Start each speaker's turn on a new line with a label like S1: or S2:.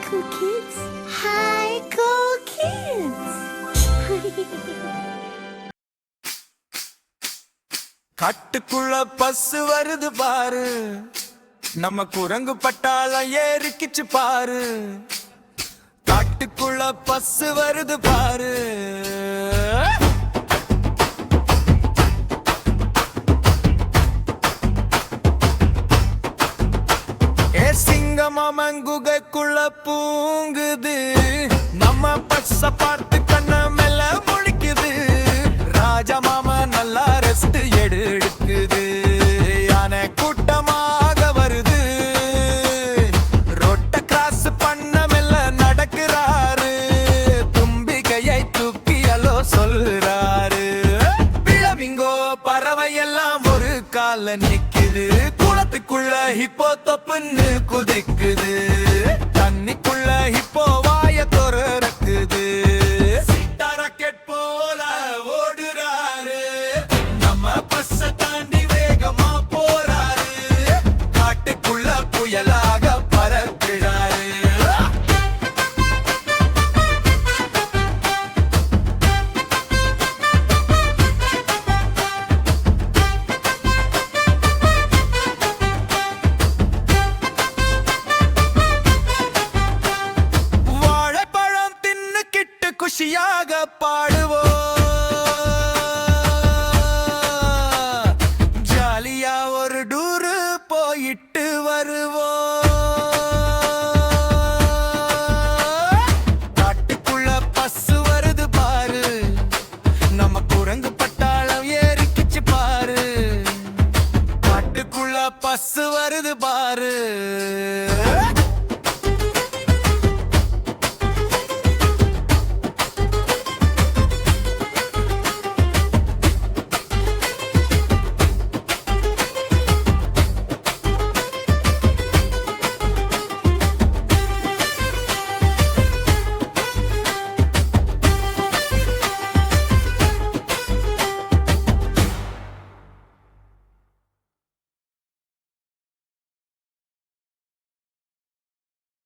S1: cool kids. Hi, cool kids.
S2: காட்டுக்குள்ள பசு வருது பாரு, நம்ம குரங்கு பட்டாளம் ஏறிக்கிச்சு பாரு. காட்டுக்குள்ள பசு வருது பாரு. சிங்கமாமன் குகைக்குள்ள பூங்குது, நம்ம பச பார்த்து கண்ண மேல முழிக்குது. ராஜா மாமா நல்லா ரெஸ்ட் எடுக்குது. யானை கூட்டமாக வருது, ரோட்ட கிராஸ் பண்ண மேல நடக்கிறாரு. தும்பிக்கையை தூக்கியலோ சொல்றாரு. பிளவிங்கோ பறவை எல்லாம் ஒரு கால நிக்குது. குளத்துக்குள்ள ஹிப்போ தொப்புன்னு குதிக்குது. தண்ணிக்குள்ள ஹிப்போ வாய திறக்குது. சிட்டா ராக்கெட் போல ஓடுறாரு, நம்ம பஸ்ஸ தாண்டி வேகமா போறாரு. காட்டுக்குள்ள புயலாக பறக்கிறாரு. குஷியாக பாட